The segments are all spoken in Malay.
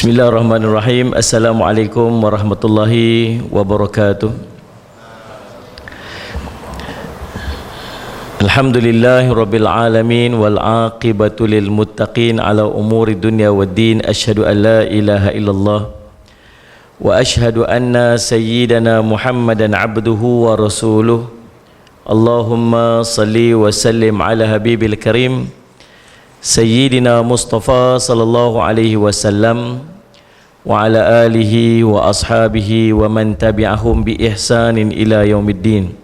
Bismillahirrahmanirrahim. Assalamualaikum warahmatullahi wabarakatuh. Alhamdulillahi rabbil alamin wal aqibatu lil muttaqin ala umuri dunya waddin. Asyhadu an la ilaha illallah wa asyhadu anna sayyidana Muhammadan abduhu wa rasuluh. Allahumma salli wa sallim ala habibil karim Sayyidina Mustafa sallallahu alaihi wasallam wa ala alihi wa ashabihi wa man tabi'ahum bi ihsanin ila yaumiddin.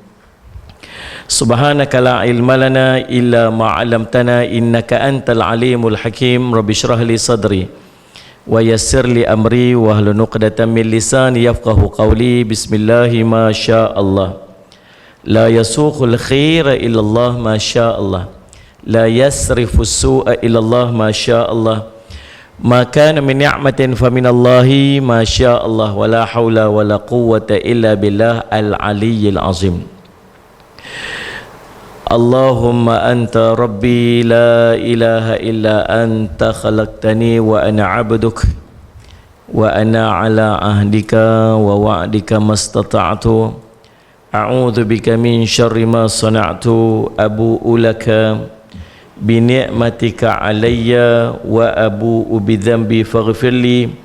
Subhanaka la ilma lana illa ma 'allamtana innaka antal alimul hakim. Rabbi shrah li sadri wa yassir li amri wa hlul 'uqdatam min lisani yafqahu qawli. Bismillahi ma syaa Allah. La yasuqul khaira illa Allah ma syaa Allah. La yasrifu su'a illallah ma syaa Allah. Ma kana min ni'matin fa min Allahi ma syaa Allah. Wa la hawla wa la quwwata illa billah al-aliyyil azim. Allahumma anta rabbi la ilaha illa anta khalaqtani wa ana 'abduk wa ana 'ala ahdika wa wa'dika mastata'tu. A'udzu bika min syarri ma sana'tu. Abu'u laka bini'matika alayya wa abu'u bidhanbi faghfirli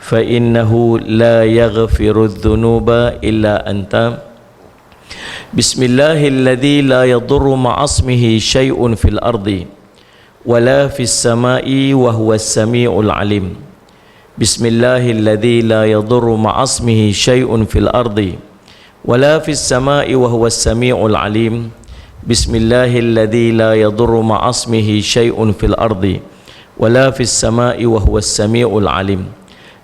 fa innahu la yaghfiru dhunuba illa anta. Bismillahilladzi la yadurru ma'asmihi syai'un fil ardi wa la fis sama'i wa huwas sami'ul alim. Bismillahilladzi la yadurru ma'asmihi syai'un fil ardi wa la fis sama'i wa huwas sami'ul alim. Bismillahilladzi la yadurru ma'asmihi syai'un fil ardi wa la fis sama'i wa huwas sami'ul alim.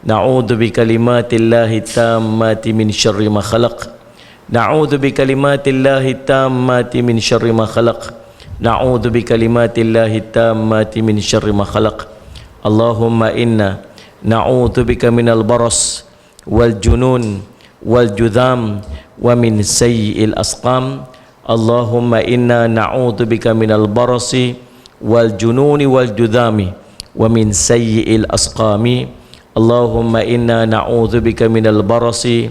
Na'udzu bi kalimatillahi tammati min syarri ma khalaq. Na'udzu bi kalimatillahi tammati min syarri ma khalaq. Na'udzu bi kalimatillahi tammati min syarri ma khalaq. Allahumma inna na'udzu bika minal baras wal junun wal judham wa min sayyi'il asqam. Allahumma inna na'udzu bika minal barasi wal jununi wal judhami wa min sayyi'il asqami. Allahumma inna na'udzu bika minal barasi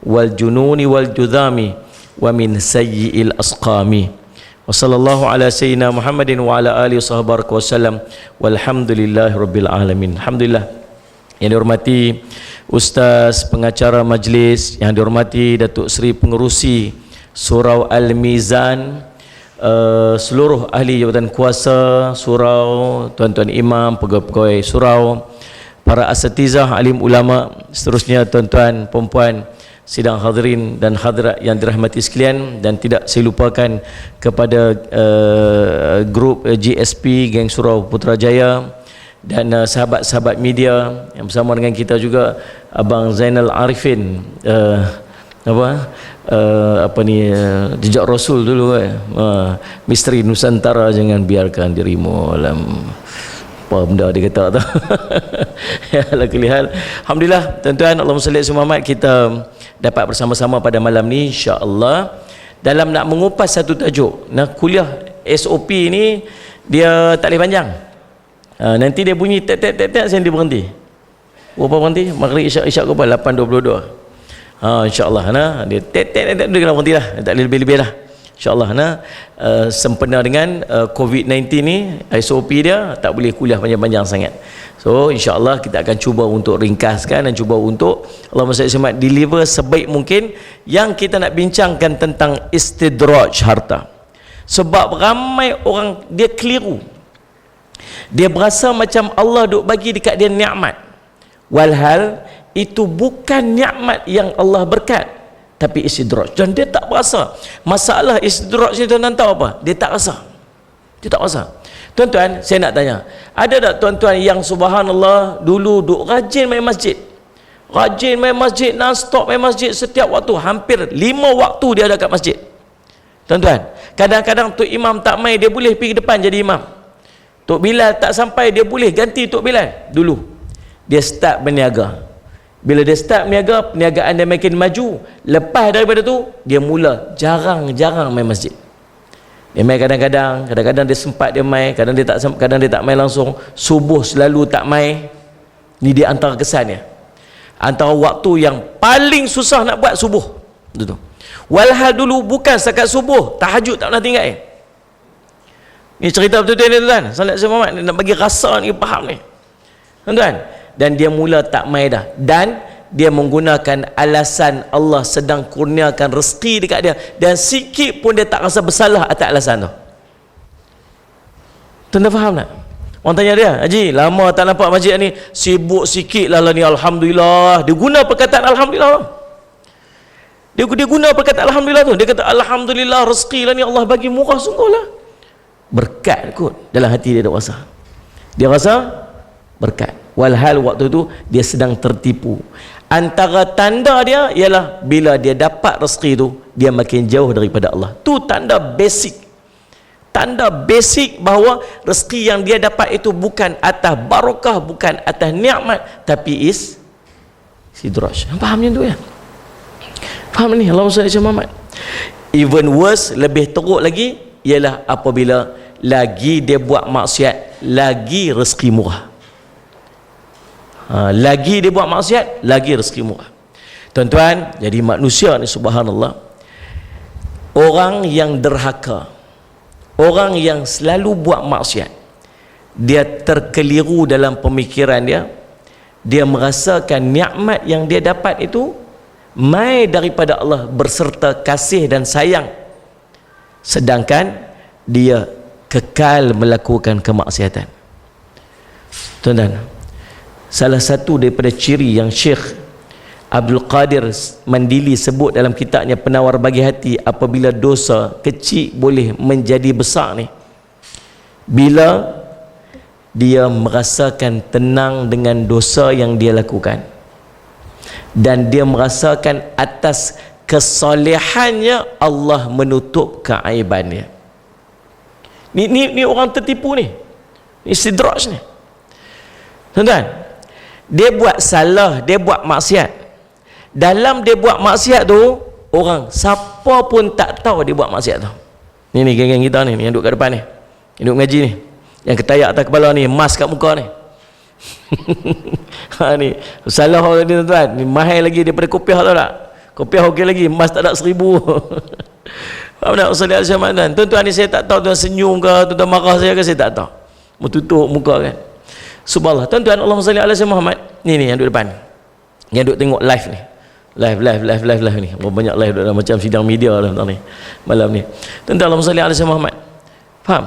wal jununi wal judhami wa min sayyi'il asqami. Wa sallallahu ala sayyidina Muhammadin wa ala alihi wasahbihi wasallam. Walhamdulillahi rabbil alamin. Alhamdulillah. Yang dihormati Ustaz pengacara majlis, yang dihormati Datuk Seri Pengerusi Surau Al-Mizan, seluruh ahli jabatan kuasa surau, tuan-tuan imam, pegawai-pegawai surau, para asatizah, alim ulama, seterusnya tuan-tuan, perempuan, sidang hadirin dan hadirat yang dirahmati sekalian, dan tidak saya lupakan kepada grup GSP Geng Surau Putrajaya dan sahabat-sahabat media yang bersama dengan kita juga, Abang Zainal Arifin, jejak Rasul dulu misteri Nusantara, jangan biarkan dirimu dalam apa benda dia kata tu. Ya, alhamdulillah. Alhamdulillah tuan-tuan, Allahumma salli ala Muhammad. Kita dapat bersama-sama pada malam ni insya-Allah dalam nak mengupas satu tajuk. Nah, kuliah SOP ni dia tak boleh panjang. Nanti dia bunyi tek saya berhenti. Berapa berhenti? Maghrib isyak ke apa? 8.22. InsyaAllah dia dia kena berhenti lah, tak lebih-lebih lah insyaAllah. Sempena dengan COVID-19 ni, SOP dia tak boleh kuliah panjang-panjang sangat. So insyaAllah kita akan cuba untuk ringkaskan dan cuba untuk Allahumma salli alaihi deliver sebaik mungkin. Yang kita nak bincangkan tentang istidraj harta. Sebab ramai orang dia keliru, dia berasa macam Allah duk bagi dekat dia nikmat, walhal itu bukan nikmat yang Allah berkat, tapi istidraj. Dan dia tak berasa. Masalah istidraj ni tuan-tuan tahu apa? Dia tak rasa. Dia tak rasa. Tuan-tuan, saya nak tanya, ada tak tuan-tuan yang subhanallah dulu duk rajin main masjid? Rajin main masjid, non-stop main masjid setiap waktu, hampir 5 waktu dia ada kat masjid. Tuan-tuan, kadang-kadang Tok Imam tak main, dia boleh pergi depan jadi imam. Tok Bilal tak sampai, dia boleh ganti Tok Bilal. Dulu dia start berniaga. Bila dia start berniaga, perniagaan dia makin maju. Lepas daripada tu, dia mula jarang-jarang main masjid. Dia main kadang-kadang dia sempat dia main, kadang dia tak main langsung. Subuh selalu tak main. Ni dia antara kesannya. Antara waktu yang paling susah nak buat subuh. Betul. Walhal dulu bukan setakat subuh, tahajud tak pernah tinggal. Ni cerita betul-betul ni tuan. Salat Syekh Muhammad nak bagi rasa ni, faham ni. Tuan. Dan dia mula tak mai dah. Dan dia menggunakan alasan Allah sedang kurniakan rezeki dekat dia, dan sikit pun dia tak rasa bersalah atas alasan tu. Tuan faham tak? Orang tanya dia, Haji, lama tak nampak masjid ni, sibuk sikit lah ni, alhamdulillah. Dia guna perkataan alhamdulillah tu. Dia guna perkataan alhamdulillah tu. Dia kata alhamdulillah rezeki lah ni Allah bagi murah sungguh lah. Berkat kot dalam hati dia rasa. Dia rasa berkat. Walhal waktu tu dia sedang tertipu. Antara tanda dia ialah bila dia dapat rezeki tu, dia makin jauh daripada Allah. Tu tanda basic. Tanda basic bahawa rezeki yang dia dapat itu bukan atas barakah, bukan atas nikmat, tapi sidraj. Faham macam tu ya? Faham ni? Allahumma salli ala Muhammad. Even worse, lebih teruk lagi ialah apabila lagi dia buat maksiat, lagi rezeki murah. Lagi dia buat maksiat, lagi rezeki murah. Tuan-tuan, jadi manusia ni subhanallah, orang yang derhaka, orang yang selalu buat maksiat, dia terkeliru dalam pemikiran dia. Dia merasakan nikmat yang dia dapat itu mai daripada Allah berserta kasih dan sayang, sedangkan dia kekal melakukan kemaksiatan. Tuan-tuan, salah satu daripada ciri yang Syekh Abdul Qadir Mandili sebut dalam kitabnya Penawar Bagi Hati, apabila dosa kecil boleh menjadi besar ni, bila dia merasakan tenang dengan dosa yang dia lakukan, dan dia merasakan atas kesolehannya Allah menutup keaibannya. Ni orang tertipu ni. Ni sidraj ni. Tuan-tuan, dia buat salah, dia buat maksiat. Dalam dia buat maksiat tu, orang siapa pun tak tahu dia buat maksiat tu. Ni geng-geng kita ni, yang duduk kat depan ni, yang duduk ngaji ni, yang ketayak atas kepala ni, emas kat muka ni. Ni salah orang ni tuan-tuan. Ni mahal lagi daripada kopiah, tahu tak? Kopiah okey lagi, emas tak ada 1000. Faham tak? Tuan-tuan ni saya tak tahu tuan senyum ke, tuan marah saya ke, saya tak tahu. Tutup muka kan. Subhanallah. Tuan-tuan, Allahumma salli ala Muhammad. Ni yang duduk depan, yang duduk tengok live ni, live ni. Banyak live dalam macam sidang media lah ni malam ni. Tuan-tuan, Allahumma salli ala Muhammad. Faham?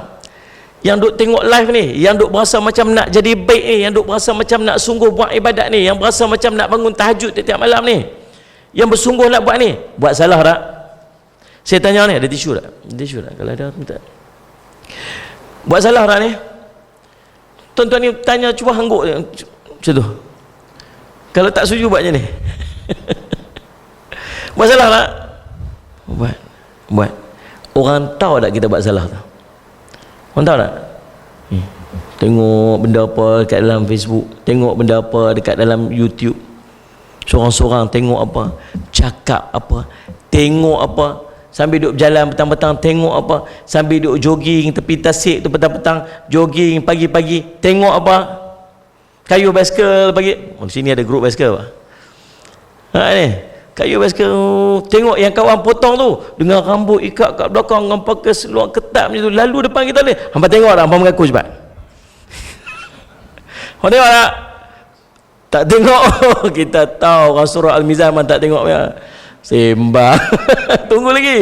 Yang duk tengok live ni, yang duk berasa macam nak jadi baik ni, yang duk berasa macam nak sungguh buat ibadat ni, yang berasa macam nak bangun tahajud tiap malam ni, yang bersungguh nak buat ni, buat salah tak? Saya tanya ni, ada tisu tak? Tisu tak? Kalau ada, minta. Buat salah tak ni? Tuan-tuan ni tanya, cuba hangguk je macam tu. Kalau tak setuju buat macam ni. Buat salah tak? Buat. Orang tahu tak kita buat salah tu? Orang tahu tak? Tengok benda apa dekat dalam Facebook, tengok benda apa dekat dalam YouTube, seorang-seorang tengok apa, cakap apa, tengok apa, sambil duduk berjalan petang-petang tengok apa, sambil duduk jogging tepi tasik tu petang-petang, jogging pagi-pagi tengok apa, kayu basikal pagi. Di sini ada grup basikal apa? Ni kayu basikal, tengok yang kawan potong tu dengan rambut ikat kat belakang dengan pakai seluar ketat macam tu, lalu depan kita ni. Hampa tengok tak? Hampa mengaku cepat. Hampa tengok tak? Tak tengok. Kita tahu orang surah Al-Mizan tak tengok ya. Sembang. Tunggu lagi.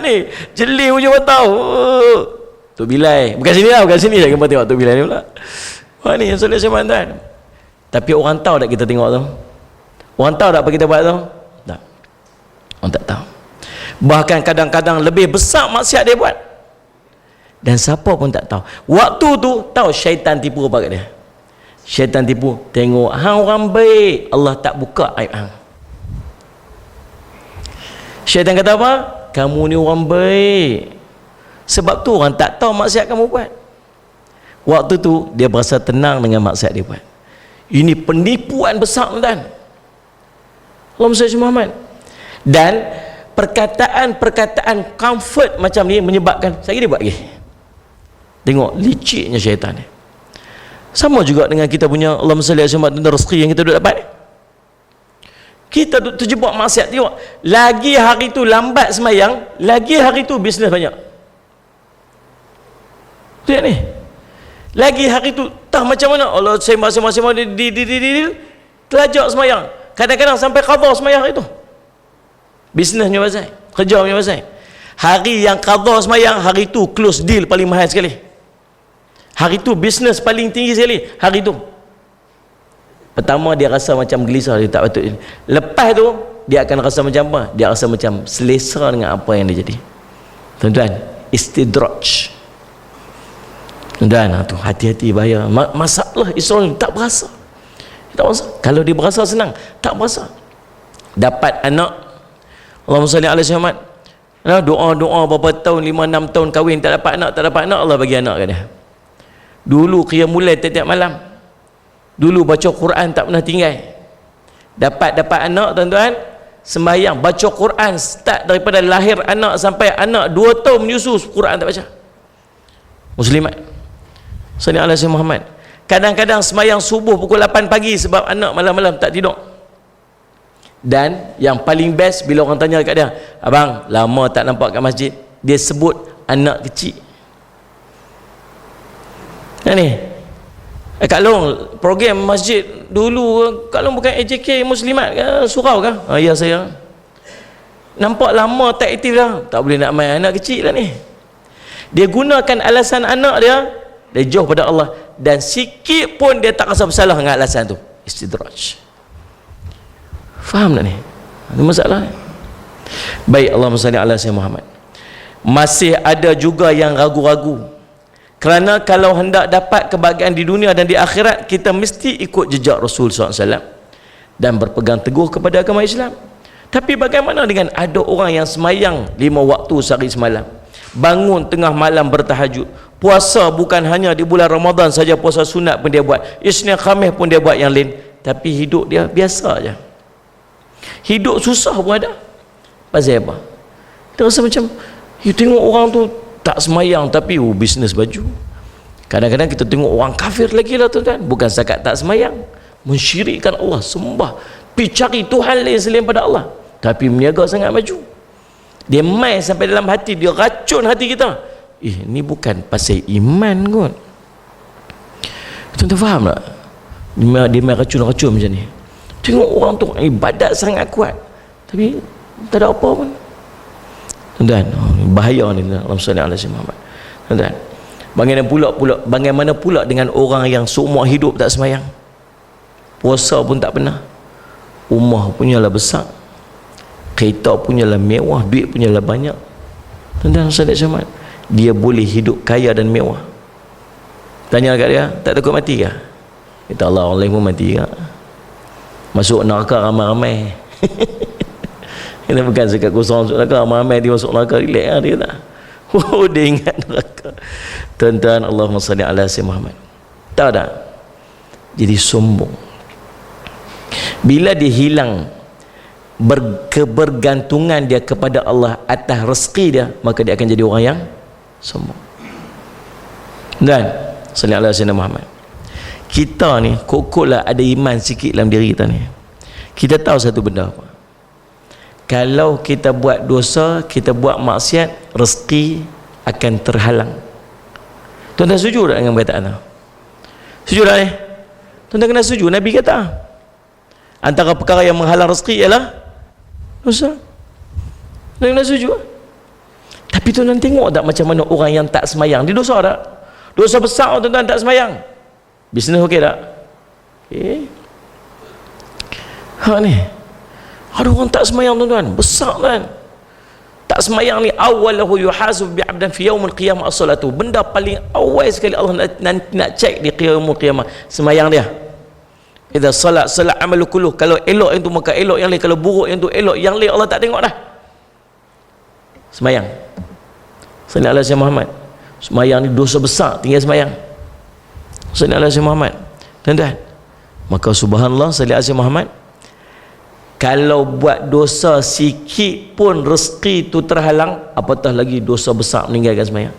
Ni jeli hujung tahu. Tok Bilal. Bukan sini lah, bukan sini saya kena tengok Tok Bilal ni pula. Ni yang soleh Syekh Mantan. Tapi orang tahu tak kita tengok tu? Orang tahu tak apa kita buat tu? Tak. Orang tak tahu. Bahkan kadang-kadang lebih besar maksiat dia buat, dan siapa pun tak tahu. Waktu tu tahu syaitan tipu apa kat dia? Syaitan tipu, tengok hang orang baik, Allah tak buka aib hang. Syaitan kata apa? Kamu ni orang baik, sebab tu orang tak tahu maksiat kamu buat. Waktu tu dia berasa tenang dengan maksiat dia buat. Ini penipuan besar tuan. Allahumma salli Muhammad. Dan perkataan-perkataan comfort macam ni menyebabkan saya dia buat lagi. Tengok liciknya syaitan ni. Sama juga dengan kita punya Allahumma salli ala Muhammad dan rezeki yang kita duk dapat. Kita duk terjebak maksiat. Tengok, lagi hari tu lambat semayang, lagi hari tu bisnes banyak. Lihat ni, lagi hari tu tak macam mana Allah sembah telajak semayang, kadang-kadang sampai qadha semayang itu, bisnesnya pasal, kerja punya pasal. Hari yang qadha semayang, hari tu close deal paling mahal sekali, hari tu bisnes paling tinggi sekali. Hari tu pertama dia rasa macam gelisah, dia tak patut. Lepas tu dia akan rasa macam apa? Dia rasa macam selesa dengan apa yang dia jadi. Tuan-tuan, istidraj. Tuan-tuan, tu hati-hati bahaya. Masalah Israel tak berasa. Tak berasa. Kalau dia berasa senang, tak berasa. Dapat anak, Allahumma salli ala Muhammad. Doa-doa berapa tahun, 5-6 tahun kahwin, tak dapat anak, Allah bagi anak kat dia. Dulu qiyamul lail tiap malam. Dulu baca Quran tak pernah tinggal. Dapat anak, tuan-tuan, sembahyang, baca Quran start daripada lahir anak sampai anak 2 tahun menyusu, Quran tak baca. Muslimat salli ala Muhammad. Kadang-kadang sembahyang subuh pukul 8 pagi sebab anak malam-malam tak tidur. Dan yang paling best bila orang tanya kat dia, abang lama tak nampak kat masjid, dia sebut anak kecil. Ni Kak Long, program masjid dulu, Kak Long bukan AJK Muslimat ke, surau ke? Ya saya. Nampak lama tak aktif dah. Tak boleh nak main anak kecil lah ni. Dia gunakan alasan anak dia jauh pada Allah, dan sikit pun dia tak rasa bersalah dengan alasan tu. Istidraj. Faham tak ni? Ada masalah ni? Baik, Allahumma salli ala Muhammad. Masih ada juga yang ragu-ragu, kerana kalau hendak dapat kebahagiaan di dunia dan di akhirat, kita mesti ikut jejak Rasul SAW dan berpegang teguh kepada agama Islam. Tapi bagaimana dengan ada orang yang semayang 5 waktu sehari semalam, bangun tengah malam bertahajud, puasa bukan hanya di bulan Ramadan saja, puasa sunat pun dia buat, Isnin Khamis pun dia buat yang lain, tapi hidup dia biasa aja. Hidup susah pun ada. Pasal apa? Kita rasa macam, you tengok orang tu tak semayang tapi bisnes baju. Kadang-kadang kita tengok orang kafir lagi lah tuan-tuan, bukan setakat tak semayang, mensyirikkan Allah, sembah, pergi cari Tuhan lain selain pada Allah, tapi meniaga sangat maju. Dia main sampai dalam hati, dia racun hati kita. Ni bukan pasal iman kot. Tuan-tuan faham tak? Dia main racun-racun macam ni. Tengok orang tu ibadat sangat kuat, tapi tak ada apa pun. Tuan-tuan, bahaya ni. Allahumma salli ala Muhammad. Tuan-tuan, bagaimana pula dengan orang yang seumur hidup tak semayang, puasa pun tak pernah, rumah punyalah besar, kereta punyalah mewah, duit punyalah banyak. Tuan-tuan salli ala Muhammad, dia boleh hidup kaya dan mewah. Tanya kat dia, tak takut mati ke? Kata Allah, orang lain pun mati ke? Masuk neraka ramai-ramai. Kita bukan sekat kosong masuk neraka, ramai-ramai dia masuk neraka, relax lah dia tak. Dia ingat neraka. Tuan-tuan, Allahumma salli ala Muhammad. Tahu tak? Jadi sombong. Bila dia hilang kebergantungan dia kepada Allah atas rezeki dia, maka dia akan jadi orang yang sombong. Dan salli ala Muhammad. Kita ni kokoklah ada iman sikit dalam diri kita ni. Kita tahu satu benda apa? Kalau kita buat dosa, kita buat maksiat, rezeki akan terhalang. Tuan-tuan setuju tak dengan perkataan tu? Setuju tak ni? Tuan-tuan kena setuju. Nabi kata antara perkara yang menghalang rezeki ialah dosa. Tuan-tuan kena setuju. Tapi tuan-tuan tengok tak macam mana orang yang tak semayang, dia dosa tak? Dosa besar tuan-tuan tak semayang. Bisnes okey tak? Okey. Ha ni, ada orang tak semayang tuan-tuan, besar kan? Tak semayang ni awalahu yuhasab bi'abdan fi yaumil qiyamah as-salatu. Benda paling awal sekali Allah nak cek di qiyamul qiyamah, semayang dia. Idza salat amalu kulluh. Kalau elok yang tu maka elok yang lain, kalau buruk yang tu elok yang lain, Allah tak tengok dah. Semayang. Sallallahu alaihi Muhammad. Semayang ni dosa besar, tinggal semayang. Sallallahu alaihi Muhammad. Tuan-tuan, maka subhanallah sallallahu alaihi Muhammad, kalau buat dosa sikit pun rezeki tu terhalang, apatah lagi dosa besar meninggalkan semayang.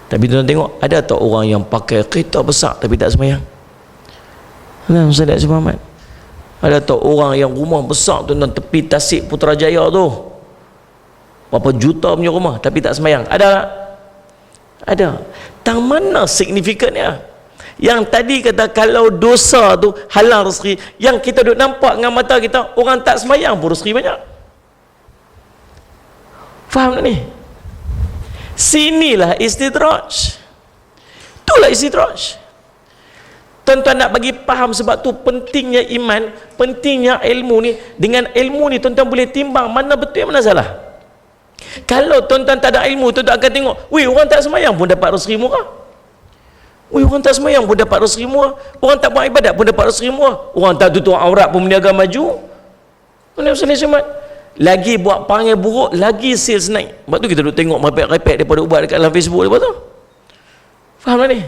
Tapi tuan tengok, ada tak orang yang pakai kereta besar tapi tak sembahyang? Nah, Ustaz Muhammad, ada tak orang yang rumah besar tuan tepi Tasik Putrajaya tu, berapa juta punya rumah tapi tak sembahyang? Ada tak? Ada. Tang mana signifikannya? Yang tadi kata kalau dosa tu halang rezeki, yang kita duk nampak dengan mata kita, orang tak sembahyang pun rezeki banyak. Faham tak ni? Sinilah istidraj. Itulah istidraj. Tuan-tuan nak bagi faham, sebab tu pentingnya iman, pentingnya ilmu ni. Dengan ilmu ni tuan-tuan boleh timbang mana betul mana salah. Kalau tuan-tuan tak ada ilmu, tuan-tuan akan tengok, weh, orang tak sembahyang pun dapat rezeki murah. Weh, orang tak sembahyang pun dapat rezeki murah. Orang tak buat ibadat pun dapat rezeki murah. Orang tak tutup aurat pun berniaga maju. Lagi buat panggil buruk, lagi sales naik. Sebab tu kita duk tengok repek-repek daripada ubat dekat dalam Facebook lepas tu. Faham tak ni?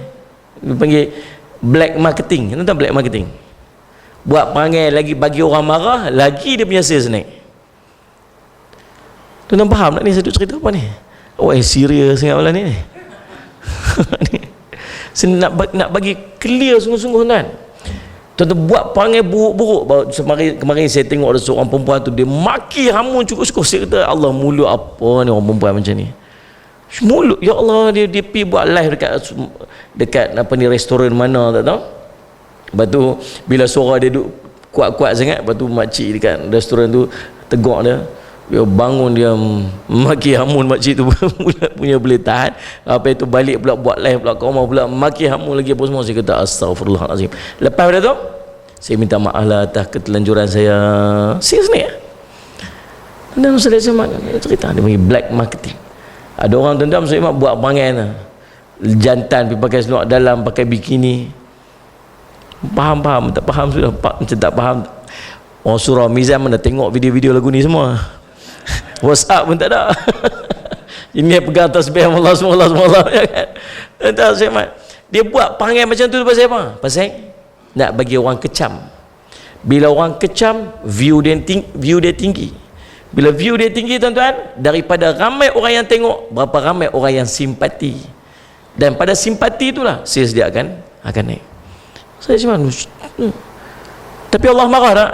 Dia panggil black marketing. Tuan-tuan, black marketing. Buat panggil lagi bagi orang marah, lagi dia punya sales naik. Tuan-tuan faham tak ni saya duk cerita apa ni? Oh, serius sangat malam ni. Saya nak bagi clear sungguh-sungguh tuan. Tuan-tuan buat panggil buruk-buruk. Kemarin saya tengok ada seorang perempuan tu, dia maki hamun cukup-cukup. Saya kata, Allah, mulut apa ni orang perempuan macam ni? Mulut, ya Allah, dia pergi buat live dekat apa ni, restoran mana tak tahu. Lepas tu bila suara dia duk kuat-kuat sangat, lepas tu makcik dekat restoran tu tegur dia. Dia bangun, dia maki hamun makcik tu punya boleh tahan. Apa itu balik pula buat live pula kau mau pula maki hamun lagi apa semua. Saya kata astagfirullahalazim. Lepas pada tu saya minta maaf lah atas ketelanjuran saya. Serius ni ya. Dan saya cerita dia panggil black marketing. Ada orang tuan-tuan saya buat panggil jantan pergi pakai seluar dalam, pakai bikini. Faham tak faham sudah, macam tak faham. Orang surau Mizan mana tengok video-video lagu ni semua. WhatsApp pun tak ada. Ini pegang tasbih Allah semua ya kan. Dia buat panggil macam tu pasal apa? Pasal nak bagi orang kecam. Bila orang kecam, view dia tinggi. Bila view dia tinggi tuan-tuan, daripada ramai orang yang tengok, berapa ramai orang yang simpati. Dan pada simpati itulah sales dia akan naik. Saya cuma tapi Allah marah tak?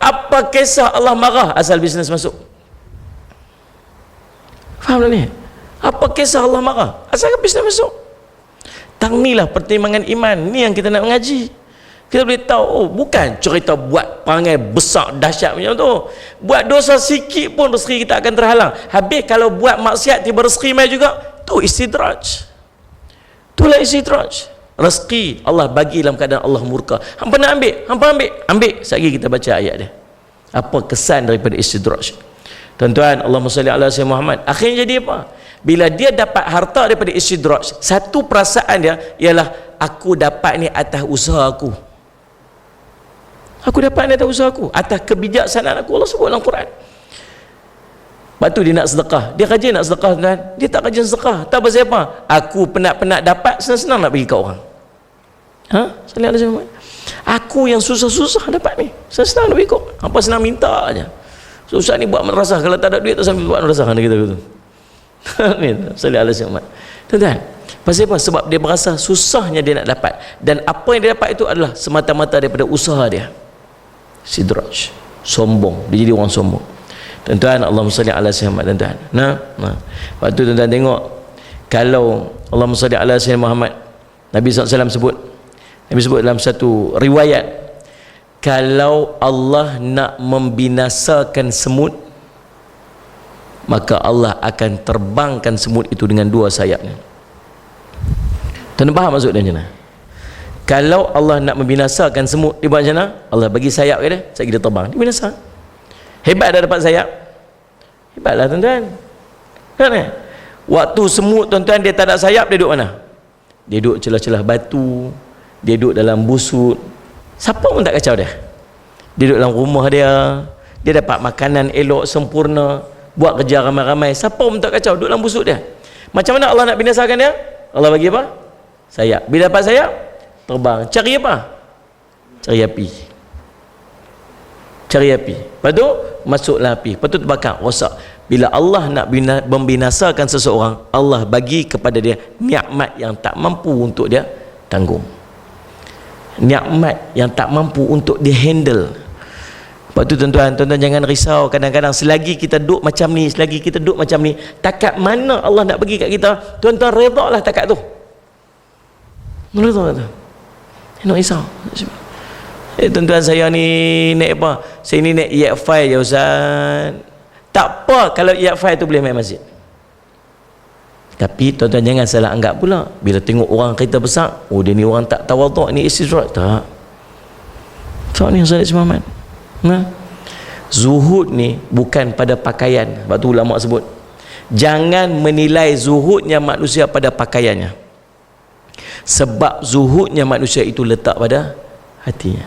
Apa kisah Allah marah asal bisnes masuk? Faham tak ni? Apa kisah Allah marah asal bisnes masuk? Tang inilah pertimbangan iman. Ni yang kita nak mengaji. Kita boleh tahu, oh, bukan cerita buat perangai besar dahsyat macam tu. Buat dosa sikit pun rezeki kita akan terhalang. Habis kalau buat maksiat tiba rezeki mai juga, tu istidraj. Itulah istidraj. Rezeki Allah bagi dalam keadaan Allah murka. Hampa nak ambil. Sekali kita baca ayat dia. Apa kesan daripada istidraj? Tuan-tuan, Allahumma salli ala sayyidina Muhammad. Akhirnya jadi apa? Bila dia dapat harta daripada istidraj, satu perasaan dia ialah aku dapat ni atas usaha aku. Aku dapat ni atas usaha aku, atas kebijaksanaan aku. Allah sebut dalam Quran. Lepas tu dia nak sedekah. Dia rajin nak sedekah tuan. Dia tak rajin sedekah. Tahu pasal apa? Aku penat-penat dapat, senang-senang nak bagi kat orang. Sallallahu alaihi wasallam. Aku yang susah-susah dapat ni, senang nak bagi kat orang. Hampa senang minta aja. Susah ni buat madrasah, kalau tak ada duit tak sampai buat madrasah kita gitu. Ni sallallahu alaihi wasallam. Tuan-tuan, pasal apa? Sebab dia merasa susahnya dia nak dapat, dan apa yang dia dapat itu adalah semata-mata daripada usaha dia. Sidraj, sombong, dia jadi orang sombong. Tuan-tuan, Allahumma salli ala sayyidina Muhammad. Tuan-tuan, waktu tuan-tuan tengok, kalau Allahumma salli ala sayyidina Muhammad, Nabi SAW sebut dalam satu riwayat, kalau Allah nak membinasakan semut, maka Allah akan terbangkan semut itu dengan dua sayapnya. Tuan-tuan faham maksud dia macam mana? Kalau Allah nak membinasakan semut, dia buat macam mana? Allah bagi sayap ke dia, sekejap dia terbang, dia binasa. Hebat dah dapat sayap. Hebatlah tuan-tuan. Kan? Waktu semut tuan-tuan dia tak ada sayap, dia duduk mana? Dia duduk celah-celah batu, dia duduk dalam busut. Siapa pun tak kacau dia. Dia duduk dalam rumah dia, dia dapat makanan elok sempurna, buat kerja ramai-ramai, siapa pun tak kacau, duduk dalam busut dia. Macam mana Allah nak binasakan dia? Allah bagi apa? Sayap. Bila dapat sayap, terbang. Cari apa? Cari api. Lepas tu masuklah api, lepas tu terbakar, rosak. bila Allah nak membinasakan seseorang, Allah bagi kepada dia nikmat yang tak mampu untuk dia tanggung, nikmat yang tak mampu untuk dia handle. Sebab tu tuan-tuan jangan risau. Kadang-kadang selagi kita duduk macam ni, takat mana Allah nak bagi kat kita, tuan-tuan redha lah takat tu. Redha tu. Nak risau. Tuan-tuan, saya ni naik apa? Saya ni naik EX5 je Ustaz. Tak apa kalau EX5 tu boleh main masjid. Tapi tuan-tuan jangan salah anggap pula. Bila tengok orang kereta besar, oh dia ni orang tak tawaduk, ni istidrak. Tak. Tak ni Ustaz Muhammad. Zuhud ni bukan pada pakaian. Sebab tu ulama sebut, jangan menilai zuhudnya manusia pada pakaiannya, sebab zuhudnya manusia itu letak pada hatinya.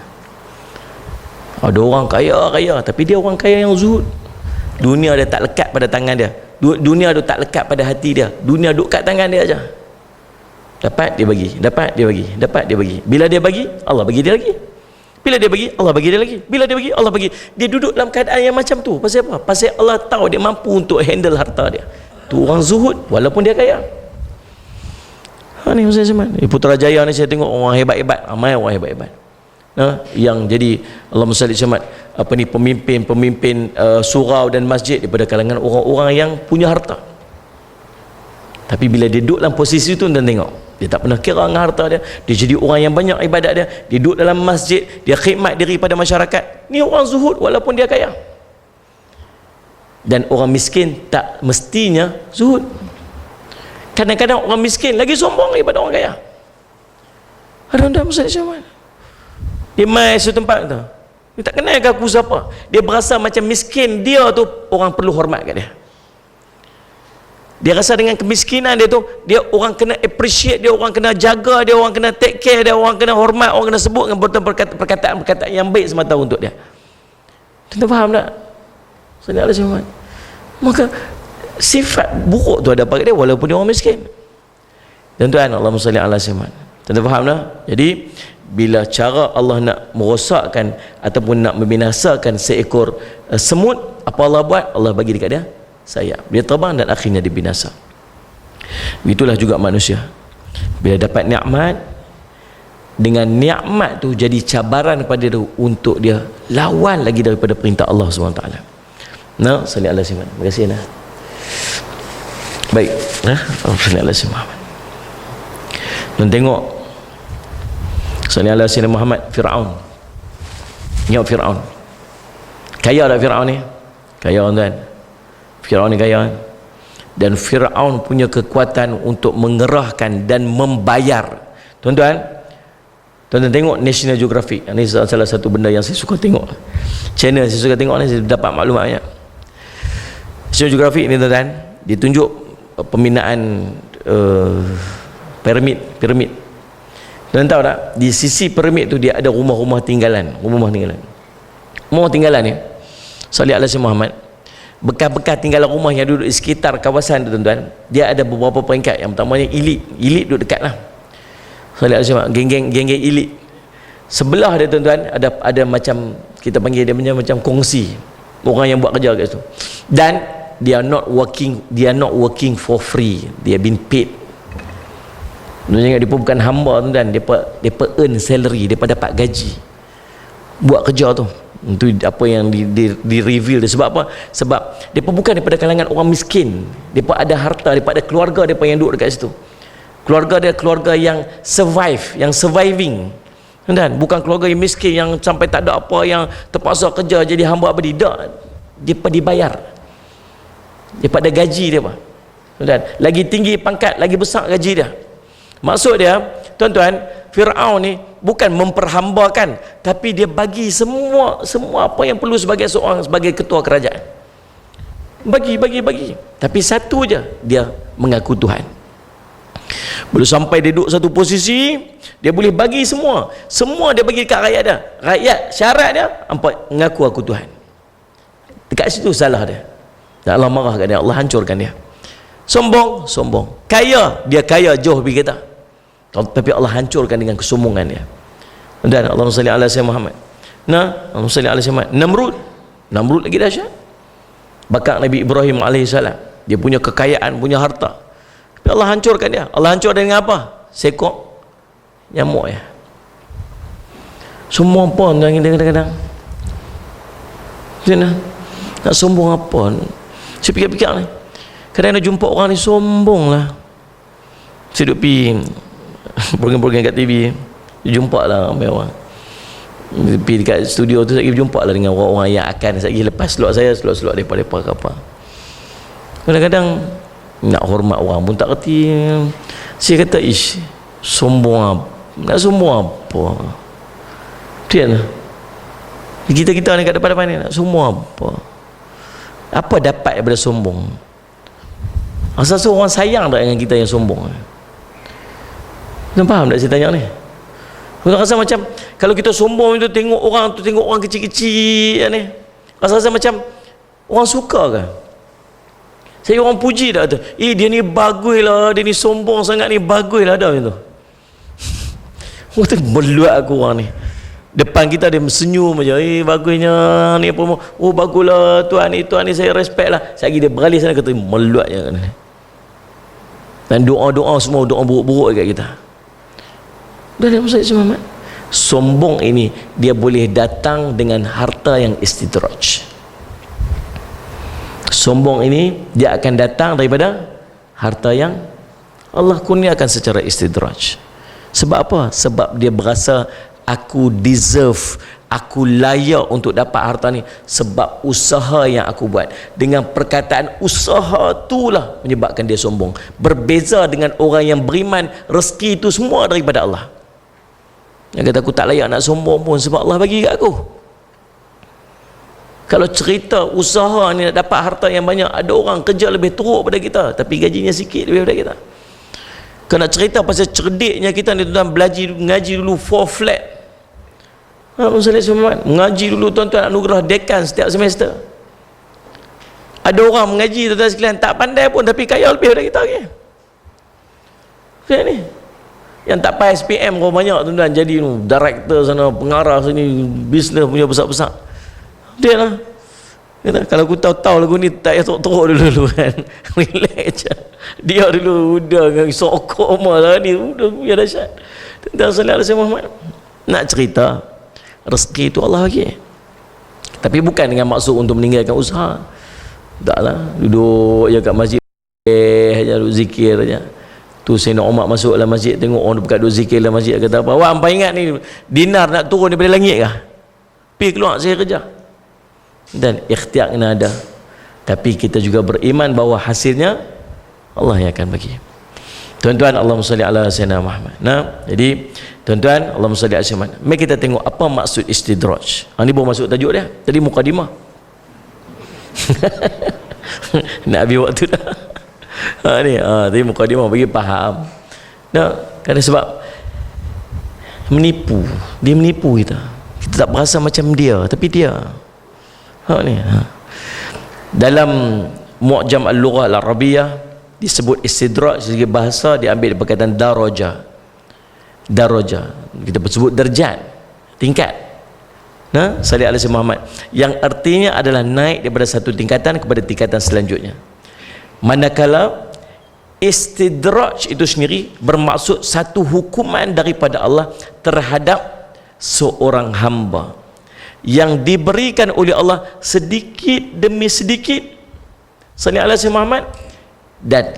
Ada orang kaya tapi dia orang kaya yang zuhud. Dunia dia tak lekat pada tangan dia, dunia dia tak lekat pada hati dia, dunia duduk kat tangan dia aja. Dapat dia bagi, dapat dia bagi. Bila dia bagi, Allah bagi dia lagi. Bila dia bagi, Allah bagi dia lagi. Bila dia bagi, Allah bagi. Dia duduk dalam keadaan yang macam tu. Pasal apa? Pasal Allah tahu dia mampu untuk handle harta dia. Tu orang zuhud walaupun dia kaya. Ni Ustaz Zaman, Putrajaya ni saya tengok orang hebat-hebat, ramai orang hebat-hebat. Yang jadi Allahumma salli Samad, pemimpin surau dan masjid daripada kalangan orang-orang yang punya harta. Tapi bila dia duduk dalam posisi tu, dan tengok dia tak pernah kira dengan harta dia, dia jadi orang yang banyak ibadat dia, dia duduk dalam masjid, dia khidmat diri pada masyarakat. Ni orang zuhud walaupun dia kaya. Dan orang miskin tak mestinya zuhud. Kadang-kadang orang miskin lagi sombong daripada orang kaya. Ada Ustaz Syawal, dia mai satu tempat tu, dia tak kenal ke aku siapa, dia berasa macam miskin dia tu orang perlu hormat kat dia. Dia rasa dengan kemiskinan dia tu, dia orang kena appreciate dia, orang kena jaga dia, orang kena take care dia, orang kena hormat, orang kena sebut dengan perkataan-perkataan yang baik semata untuk dia. Tuan faham tak? Sallallahu alaihi wasallam. Maka sifat buruk tu ada pada dia walaupun dia orang miskin. Tuan-tuan, Allahumma salli ala Muhammad. Tuan faham tak? Jadi bila cara Allah nak merosakkan ataupun nak membinasakan seekor semut, apa Allah buat? Allah bagi dekat dia sayap, dia terbang dan akhirnya dibinasa. Itulah juga manusia, bila dapat nikmat, dengan nikmat tu jadi cabaran pada dia untuk dia lawan lagi daripada perintah Allah SWT. Salli ala Muhammad. Terima kasih nah. Baik, salli ala Muhammad. Dan tengok salli ala Muhammad, Fir'aun. Ingat Fir'aun, kaya tak Fir'aun ni? Kaya tuan. Fir'aun ni kaya, dan Fir'aun punya kekuatan untuk mengerahkan dan membayar. Tuan-tuan tengok National Geographic. Ini salah satu benda yang saya suka tengok, channel saya suka tengok ni, saya dapat maklumat banyak. National Geographic ni tuan-tuan, dia tunjuk pembinaan piramid. Tuan tahu tak, di sisi piramid tu dia ada rumah-rumah tinggalan ni. Salli ala Muhammad. Bekas-bekas tinggalan rumah yang duduk di sekitar kawasan tu tuan-tuan, dia ada beberapa peringkat. Yang pertamanya elit duduk dekat lah. Salli ala Muhammad, geng-geng elit. Sebelah dia tuan-tuan ada macam, kita panggil dia macam kongsi, orang yang buat kerja kat situ. Dan they are not working for free, they have been paid. Dia bukan hamba tuan-tuan, dia earn salary, dia dapat gaji buat kerja tu. Itu apa yang di reveal dia. Sebab apa? Sebab dia bukan daripada kalangan orang miskin, dia ada harta, dia ada keluarga dia yang duduk dekat situ. Keluarga dia keluarga yang surviving. Dan bukan keluarga yang miskin yang sampai tak ada apa, yang terpaksa kerja jadi hamba abadi. Tak, dia dibayar, dia ada gaji dia apa. Dan lagi tinggi pangkat, lagi besar gaji dia. Maksud dia tuan-tuan, Fir'aun ni bukan memperhambakan, tapi dia bagi semua apa yang perlu sebagai ketua kerajaan. Bagi. Tapi satu je, dia mengaku Tuhan. Belum sampai dia duduk satu posisi, dia boleh bagi semua dia bagi dekat rakyat dia. Rakyat syarat dia mengaku aku Tuhan. Dekat situ salah dia. Dan Allah marah kat dia, Allah hancurkan dia. Sombong. Kaya, dia kaya jauh lebih kita, tapi Allah hancurkan dengan kesombongan dia. Dan Allahumma salli ala Muhammad. Allahumma salli ala Muhammad. Namrud lagi dahsyat. Bakal Nabi Ibrahim alaihissalam, dia punya kekayaan, punya harta, tapi Allah hancurkan dia. Allah hancur dengan apa? Sekok nyamuk ya. Semua pun kadang-kadang nak sombong apa? Saya fikir-fikir ni, kadang-kadang jumpa orang ni sombong lah. Saya duduk pergi program-program kat TV, jumpa lah ramai orang pergi dekat studio tu, saya jumpa lah dengan orang-orang yang akan saya lepas selok saya, selok-selok mereka ke apa. Kadang-kadang nak hormat orang pun tak kerti. Saya kata, ish, sombong apa? Nak sombong apa? Dia lah, kita ni kat depan-depan ni nak sombong apa? Apa dapat daripada sombong? Asal orang sayang tak dengan kita yang sombong? Tuan faham tak saya tanya ni? Tuan rasa macam kalau kita sombong itu, tengok orang kecil-kecil ni, rasa macam orang suka ke? Saya orang puji tak tu? Dia ni bagus lah, dia ni sombong sangat ni, bagus lah dah tu. Orang tu meluat aku orang ni. Depan kita dia senyum aja. Bagusnya ni apa? Oh baguslah tuan ni saya respect lah. Sekali dia beralih sana kata meluat je kan. Dan doa-doa semua doa buruk-buruk dekat kita. Dah ada Ustaz Muhammad. Sombong ini dia boleh datang dengan harta yang istidraj. Sombong ini dia akan datang daripada harta yang Allah kurniakan secara istidraj. Sebab apa? Sebab dia berasa aku deserve, aku layak untuk dapat harta ni sebab usaha yang aku buat. Dengan perkataan usaha itulah menyebabkan dia sombong. Berbeza dengan orang yang beriman, rezeki itu semua daripada Allah. Yang kata aku tak layak nak sombong pun sebab Allah bagi kat aku. Kalau cerita usaha ni nak dapat harta yang banyak, ada orang kerja lebih teruk daripada kita tapi gajinya sikit lebih daripada kita. Kalau nak cerita pasal cerdiknya kita ni tuan, ngaji dulu 4 flat. Mengaji dulu tuan-tuan, anugerah dekan setiap semester. Ada orang mengaji tuan-tuan sekalian tak pandai pun tapi kaya lebih daripada kita lagi. Macam ni. Yang tak payah SPM kau banyak tuan-tuan, jadi director sana, pengarah sini, bisnes punya besar-besar. Dia lah. Kata, kalau aku tahu-tahu lagu ni tak payah teruk dulu kan. Relax je. Dia dulu udah sokok malah ni udah biar dahsyat. Tuan-tuan sallallahu alaihi Muhammad. Nak cerita rezeki itu Allah bagi. Tapi bukan dengan maksud untuk meninggalkan usaha. Taklah, duduk je kat masjid aja, duduk zikir aja. Tu Sayyidina Umar masuk dalam masjid, tengok orang dekat duduk zikir dalam masjid, kata apa? Wah, hampa ingat ni dinar nak turun daripada langit kah? Pergi keluar saya kerja. Dan ikhtiar kena ada. Tapi kita juga beriman bahawa hasilnya Allah yang akan bagi. Tuan-tuan, Allahumma salli ala sayyidina Muhammad. Nah, jadi tuan-tuan, Allahumma salli ala sayyidina Muhammad. Mari kita tengok apa maksud istidraj. Ini baru masuk tajuk dia. Tadi mukadimah. Nak habis waktu dah. Tadi mukadimah bagi faham. Nah, kerana sebab menipu. Dia menipu kita. Kita tak berasa macam dia, tapi dia. Dalam Mu'jam Al-Lughah Al-Arabiyah disebut istidraj sebagai bahasa diambil dari perkataan daraja. Daraja kita sebut derajat, tingkat. Salih alaihi Muhammad, yang artinya adalah naik daripada satu tingkatan kepada tingkatan selanjutnya. Manakala istidraj itu sendiri bermaksud satu hukuman daripada Allah terhadap seorang hamba yang diberikan oleh Allah sedikit demi sedikit, salih alaihi Muhammad, dan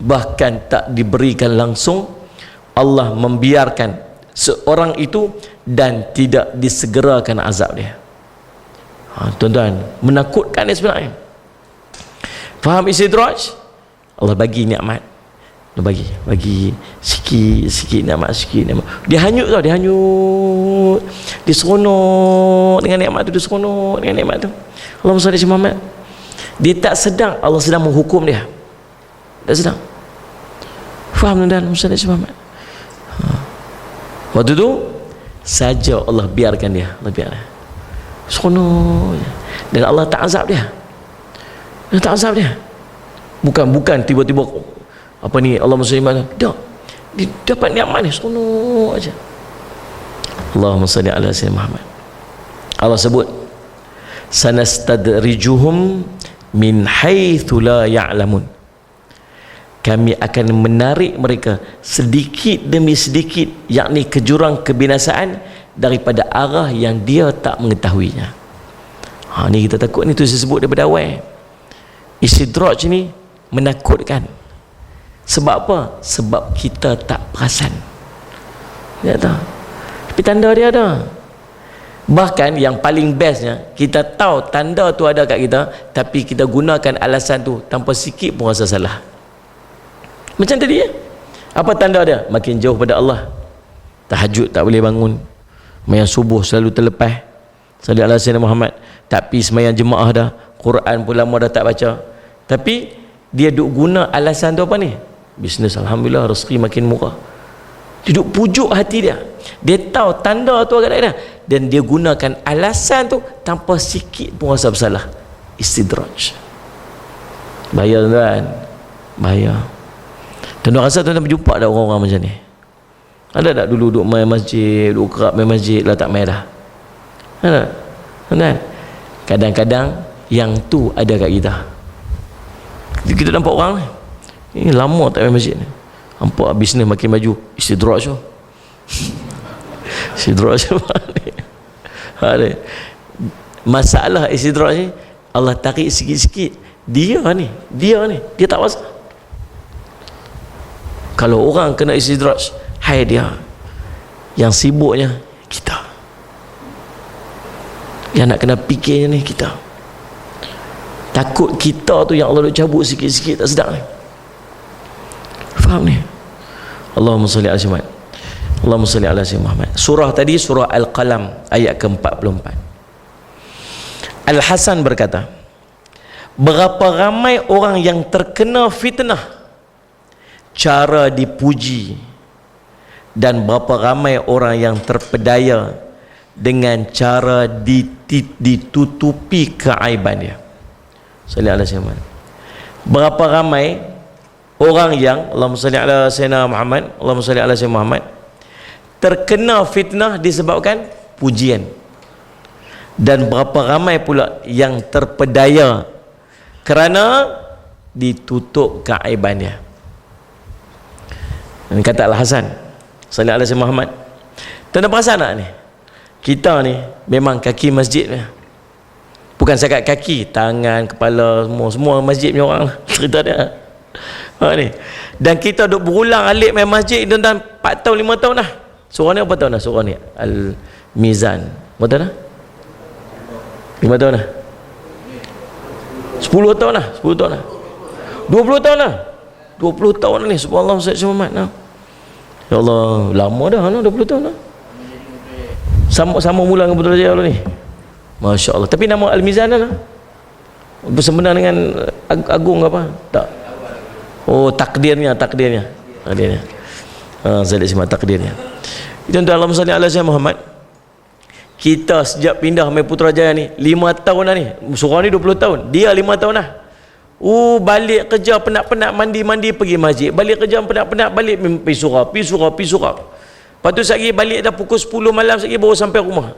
bahkan tak diberikan langsung. Allah membiarkan seorang itu dan tidak disegerakan azab dia. Tuan-tuan, menakutkan dia sebenarnya. Faham istidraj? Allah bagi nikmat, dia bagi sikit nikmat, dia hanyut tau, dia hanyut, dia seronok dengan nikmat tu, Allahumma salli ala Muhammad. Dia tak sedang Allah sedang menghukum dia, tak sedang. Faham tuan-tuan? Allahumma salli ala Muhammad. Waktu tu saja Allah biarkan dia, seronok je. Dan Allah tak azab dia. Bukan tiba-tiba apa ni Allah musliman dah dia dapat nikmat ni seronok aja. Allahumma salli ala sayyidina Muhammad. Allah sebut sanastadrijuhum min haitsu la ya'lamun. Kami akan menarik mereka sedikit demi sedikit, yakni ke jurang kebinasaan daripada arah yang dia tak mengetahuinya. Ni kita takut ni, tu saya sebut daripada awal. Istidraj ni menakutkan. Sebab apa? Sebab kita tak perasan. Ya tak? Tapi tanda dia ada. Bahkan yang paling bestnya, kita tahu tanda tu ada kat kita, tapi kita gunakan alasan tu tanpa sikit pun rasa salah. Macam tadi ya? Apa tanda dia? Makin jauh pada Allah. Tahajud tak boleh bangun, sembahyang subuh selalu terlepas, salli ala sayyidina Muhammad, tapi sembahyang jemaah dah, Quran pun lama dah tak baca. Tapi dia duk guna alasan tu apa ni? Bisnes, alhamdulillah, rezeki makin murah. Dia duk pujuk hati dia. Dia tahu tanda tu agak dah, dan dia gunakan alasan tu tanpa sikit pun rasa bersalah. Istidraj. Bahaya tuan, bahaya. Dan rasa tuan-tuan berjumpa ada orang-orang macam ni? Ada tak dulu duduk main masjid, duduk kerap main masjid lah, tak main dah? Ada? Tuan-tuan, kadang-kadang yang tu ada kat kita. Kita nampak orang ni lama tak main masjid ni, nampak bisnes makin maju. Istidraj tu. Istidraj tu. Masalah istidraj ni, Allah tarik sikit-sikit. Dia tak rasa. Kalau orang kena istidraj, hai dia, yang sibuknya kita, yang nak kena fikirnya ni kita. Takut kita tu yang Allah dah cabut sikit-sikit tak sedap ni. Faham ni? Allahumma salli ala Muhammad. Allahumma salli ala Muhammad. Surah tadi surah Al-Qalam ayat ke-44. Al-Hasan berkata, berapa ramai orang yang terkena fitnah cara dipuji, dan berapa ramai orang yang terpedaya dengan cara ditutupi keaiban dia. Salli ala Muhammad. Berapa ramai orang yang, Allahumma salli ala sayyidina Muhammad, Allahumma salli ala sayyidina Muhammad, terkena fitnah disebabkan pujian, dan berapa ramai pula yang terpedaya kerana ditutup keaiban dia. Ini kata Al-Hasan sallallahu alaihi Muhammad. Tuan perasan tak ni? Kita ni memang kaki masjid ni. Bukan sekat kaki, tangan, kepala, semua masjid punya orang lah. Cerita dia. Ni. Dan kita duk berulang alik main masjid tuan 4 tahun 5 tahun dah. Surah ni apa tahun dah? Surah ni Al-Mizan. Berapa tahun dah? 5 tahun dah. 10 tahun dah. 10 tahun dah. 20 tahun dah. 20 tahun dah ni. Subhanallah Ustaz Muhammad. Ya Allah, lama dah 20 tahun dah. Sama mula dengan Putrajaya dulu ni. Masya Allah. Tapi nama Al-Mizan lah bersebenar dengan Agung apa? Tak. Oh, takdirnya. Saya lihat takdirnya. Itu untuk Allahumma salli ala sayyidina Muhammad. Kita sejak pindah main Putrajaya ni 5 tahun dah ni. Surah ni 20 tahun. Dia 5 tahun dah. Balik kerja penat-penat, mandi pergi masjid, balik kerja penat-penat, balik pergi surau. Lepas tu sekali balik dah pukul 10 malam, sekali baru sampai rumah.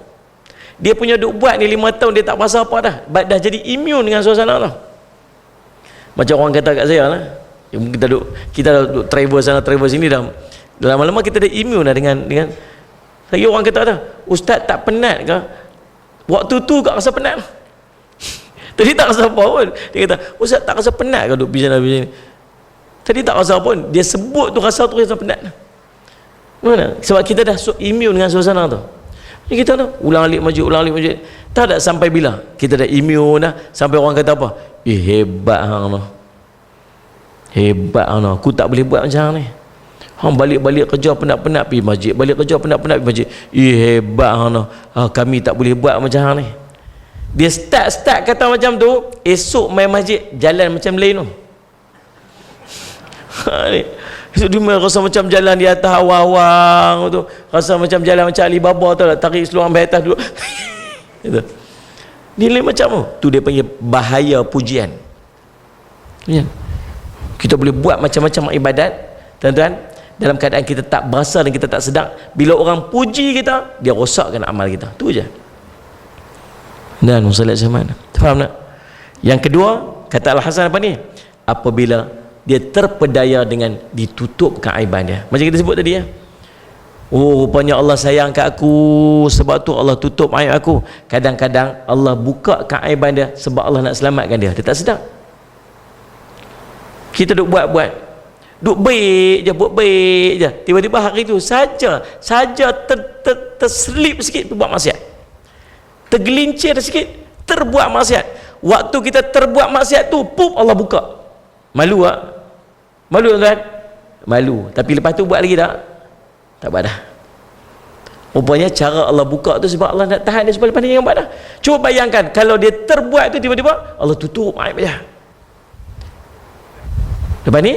Dia punya duk buat ni 5 tahun, dia tak rasa apa dah. Dah jadi immune dengan suasana lah. Macam orang kata kat saya lah, kita duk travel sana travel sini, dah lama-lama kita dah immune dah dengan lagi orang kata dah, ustaz tak penat ke? Waktu tu tak rasa penat. Tadi tak rasa apa pun. Dia kata, ustaz tak rasa penat ke duduk pergi sana pergi sini? Tadi tak rasa apa pun. Dia sebut tu rasa tu rasa penat. Mana? Sebab kita dah immune dengan suasana tu. Jadi kita dah ulang alik masjid. Tak ada sampai bila kita dah immune dah, sampai orang kata apa? Hebat hang noh. Hebat hang noh. Aku tak boleh buat macam ni. Hang balik kerja penat-penat pergi masjid, balik kerja penat-penat pergi masjid. Hebat hang noh. Kami tak boleh buat macam hang ni. Dia start kata macam tu, esok main masjid jalan macam lain tu. Esok dia rasa macam jalan di atas awang-awang tu, rasa macam jalan macam Alibaba tu lah, tarik seluar sampai atas dulu. Gitu. Dia lain macam tu. Tu dia panggil bahaya pujian. Ya. Kita boleh buat macam-macam ibadat, tuan-tuan, dalam keadaan kita tak berasa dan kita tak sedar. Bila orang puji kita, dia rosakkan amal kita. Tu je. Dan musallat zaman. Faham tak? Yang kedua, Kata Al-Hasan apa ni? Apabila dia terpedaya dengan ditutup keaiban dia. Macam kita sebut tadi ya. Oh, rupanya Allah sayang kat aku, sebab tu Allah tutup aib aku. Kadang-kadang Allah buka keaiban dia sebab Allah nak selamatkan dia. Dia tak sedar. Kita duk buat-buat, duk baik je, buat baik je, tiba-tiba hari tu saja terselip sikit buat maksiat, tergelincir sikit terbuat maksiat. Waktu kita terbuat maksiat tu, pup, Allah buka. Malu tak? Malu kan? Malu. Tapi lepas tu buat lagi tak? Tak buat dah. Rupanya cara Allah buka tu sebab Allah nak tahan dia supaya lepas ni jangan buat dah. Cuba bayangkan kalau dia terbuat tu, tiba-tiba Allah tutup aib dia. Lepas ni